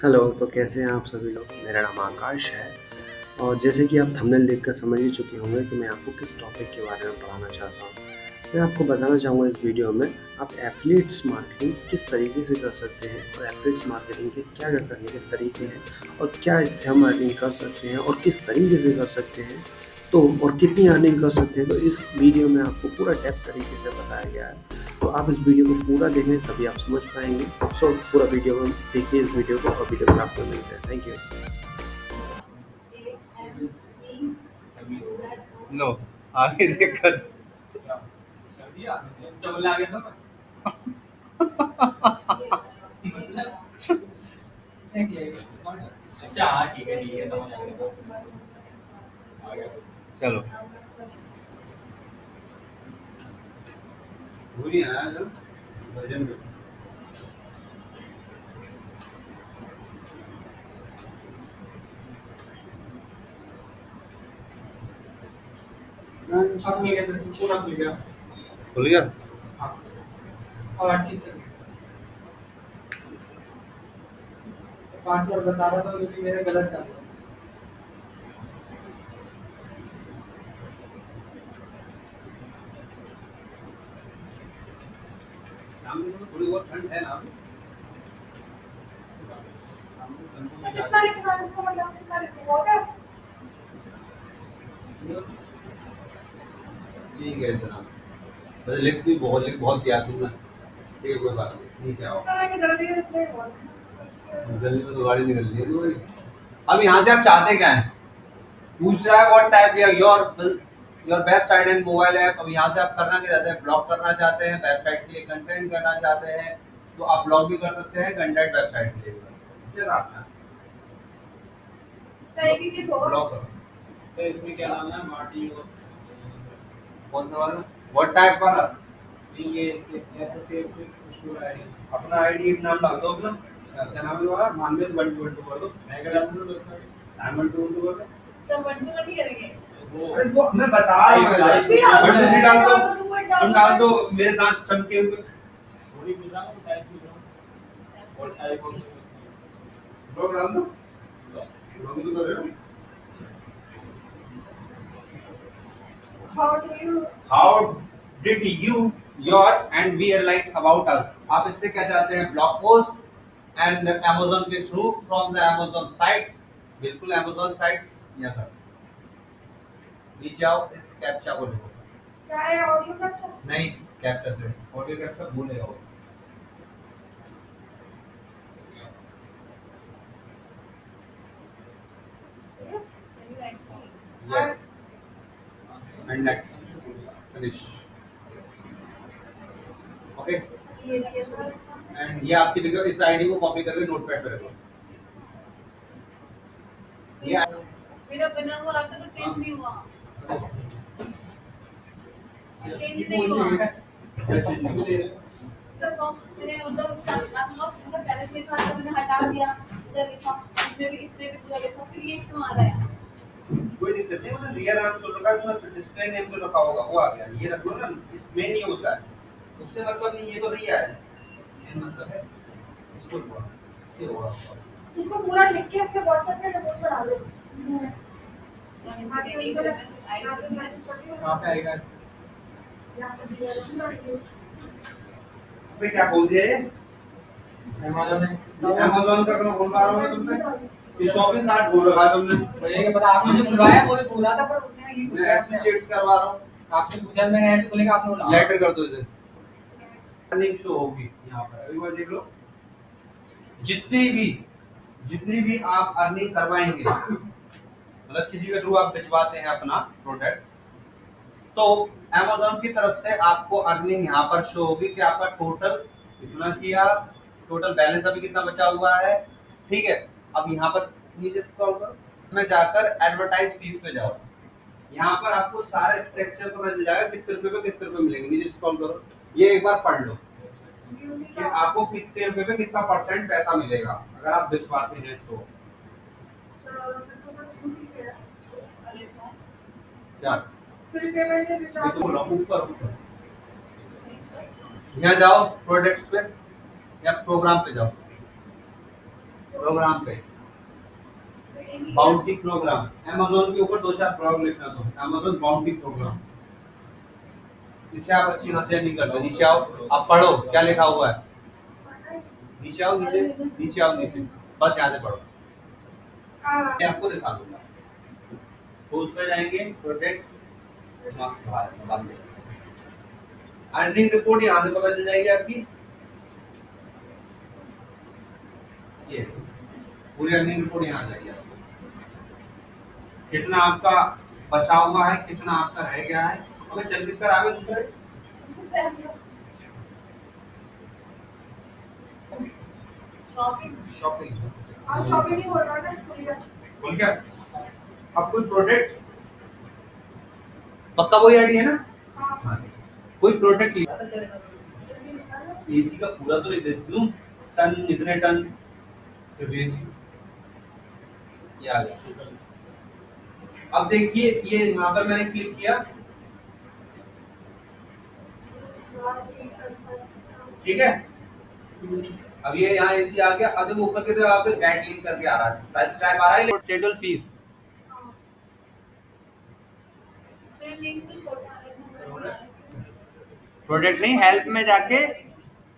Hello, तो कैसे हैं आप सभी लोग? मेरा नाम आकाश है और जैसे कि आप थंबनेल देखकर समझ ही चुके होंगे कि मैं आपको किस टॉपिक के बारे में पढ़ाना चाहता हूँ। मैं आपको बताना चाहूँगा इस वीडियो में आप एफ़िलिएट्स मार्केटिंग किस तरीके से कर सकते हैं और एफ़िलिएट्स मार्केटिंग के क्या-क्या करने के तरीके हैं और क्या इससे हम अर्निंग कर सकते हैं और किस तरीके से कर सकते हैं। तो और कितनी अर्निंग कर सकते हैं, तो इस वीडियो में आपको पूरा डेप्थ तरीके से बताया गया है। तो आप इस वीडियो को पूरा देखें तभी आप समझ पाएंगे। सो पूरा वीडियो में देखिए इस वीडियो को और वीडियो क्लास में मिलते हैं। Thank you. लो आगे दिक्कत। अच्छा हाँ ठीक है समझ आ गया। चलो भूलिए ना भजन में। अब ठीक है सर पूरा खुल गया। खुल गया। हाँ और अच्छी सर पासवर्ड बता रहा था लेकिन मेरा गलत था। शाम में थोड़ी बहुत ठंड है ना। कितना लिखना है उसको मतलब कितना लिखना बहुत है। ठीक है जनाब। वैसे लिख बहुत दिया तुमने। ठीक है कोई बात नहीं, नीचे आओ। समय की जल्दी है इसलिए बहुत जल्दी में तो गाड़ी निकल रही है तुम्हारी। अब यहाँ से आप चाहते क्या हैं? पूछ रहा है what type your website and mobile app. अब यहाँ से आप करना क्या चाहते हैं? ब्लॉग करना चाहते हैं, वेबसाइट के लिए कंटेंट करना चाहते हैं, तो आप ब्लॉग भी कर सकते हैं, कंटेंट वेबसाइट के लिए भी कर सकते हैं, जैसा आप चाहें। सही कीजिए तो ब्लॉग करो। सर इसमें क्या नाम है मार्टी और कौन सा वाला? व्हाट टाइप वाला? ये एसोसिएट स्टूडेंट आईडी अपना आईडी एक नाम डाल दो अपना। क्या नाम है तुम्हारा? मानवीय 1 2 कर दो। मैं कर रहा हूँ साइमन 2 कर दो। सब बंटू नहीं करेंगे। वो अरे वो मैं बता रहा हूँ। कुछ भी डाल बंटू भी डाल दो। तुम डाल दो दो। मेरे दांत चमके हुए। थोड़ी पूछ रहा हूँ टाइप पूछ रहा हूँ और टाइप और ब्लॉग डाल दो। ब्लॉग तो कर रहे हो। How do you how did you your and we are like about us. आप इससे क्या चाहते हैं? ब्लॉग पोस्ट एंड अमेज़न के through from the Amazon sites. बिल्कुल अमेज़न साइट्स यहाँ कर। नीचे आओ, इस कैप्चा को लिखो। क्या है ऑडियो कैप्चर? नहीं, कैप्चा से ऑडियो कैप्चा भूल जाओ। Yes and next finish. Okay ये सर एंड ये आपकी लिखो। इस आईडी को कॉपी करके नोटपैड पे रखो। ये मेरा बना हुआ अब तक चेंज नहीं हुआ। चेंज नहीं हुआ। क्या चीज नहीं? सर मैंने मतलब मतलब पहले से था तो मैंने हटा दिया उधर लिखा इसमें भी पूरा लिखा फिर ये क्यों आ रहा है? कोई दिक्कत नहीं। मतलब रियल आंसर लगा जो डिस्प्ले नेम पे रखा होगा वो आ गया। ये रख लो ना, इसमें नहीं होता है। उससे मतलब नहीं, ये तो रिया है। ये मतलब है इसको हुआ, इससे होगा। इसको पूरा लिख के अपने व्हाट्सएप पे पोस्ट करा दो। आगे नहीं बोला मैसेज करती हूँ। कहाँ पे आएगा? यहाँ पे दिया है। अबे क्या बोल दिया ये? अमेज़न है अमेज़न का कौन बोल रहा हूँ मैं तुमसे? ये शॉपिंग कार्ट बोल रहा तुमने। मुझे क्या पता आपने जो खुलवाया वो ही बोला था पर उसने ही मैं एसोसिएट्स करवा रहा हूँ। आपसे पूछा मैंने ऐसे बोले कि आपने बोला लेटर कर दो इसे। अर्निंग शो होगी यहाँ पर। अभी बार देख लो। जितनी भी आप अर्निंग करवाएंगे, मतलब किसी के थ्रू आप भिजवाते हैं अपना प्रोडक्ट, तो अमेज़न की तरफ से आपको अर्निंग यहाँ पर शो होगी कि आपका टोटल कितना किया, टोटल बैलेंस अभी कितना बचा हुआ है। ठीक है। अब यहाँ पर नीचे स्क्रॉल करो, में जाकर एडवर्टाइज फीस पे जाओ। यहाँ पर आपको सारे स्ट्रक्चर पता चल जाएगा कितने रुपए मिलेंगे। नीचे स्क्रॉल करो, ये एक बार पढ़ लो कि आपको कितने रुपए पे कितना परसेंट पैसा मिलेगा अगर आप भिजवाते हैं तो। क्या फिर पेमेंट ये रिचार्ज तो बोला ऊपर यहाँ जाओ, प्रोडक्ट्स पे या प्रोग्राम पे जाओ। प्रोग्राम पे, बाउंटी प्रोग्राम, अमेज़न के ऊपर 2-4 प्रोग्राम लिखना तो अमेज़न बाउंटी प्रोग्राम। इससे आप अच्छी नजर नहीं करते। नीचे आओ, आप पढ़ो क्या लिखा हुआ है। नीचे आओ, नीचे नीचे आओ, नीचे बस यहाँ से पढ़ो, मैं आपको दिखा दूंगा। तो उस पर जाएंगे प्रोटेक्ट मार्क्स बाहर अर्निंग रिपोर्ट यहाँ से पता चल जाएगी आपकी। ये पूरी अर्निंग रिपोर्ट यहाँ आ जाएगी आपको, कितना आपका बचा हुआ है, कितना आपका रह गया है। हमें जल्दी से कर आगे दूसरे शॉपिंग शॉपिंग आज शॉपिंग नहीं हो रहा है खुल गया। बोल क्या अब कोई प्रोडक्ट पक्का वही आईडी है ना। हाँ। कोई प्रोडक्ट एसी का पूरा तो दे दूं, टन इतने टन फिर एसी ये आ गया। अब देखिए ये यहाँ पर मैंने क्लिक किया, ठीक है। अब ये यहाँ एसी आ गया। अब ऊपर के तरफ आप ऐड लिंक करके आ रहा है, सब्सक्राइब आ रहा है, शेड्यूल फीस फिर लिंक तो छोटा है प्रोडक्ट नहीं, हेल्प में जाके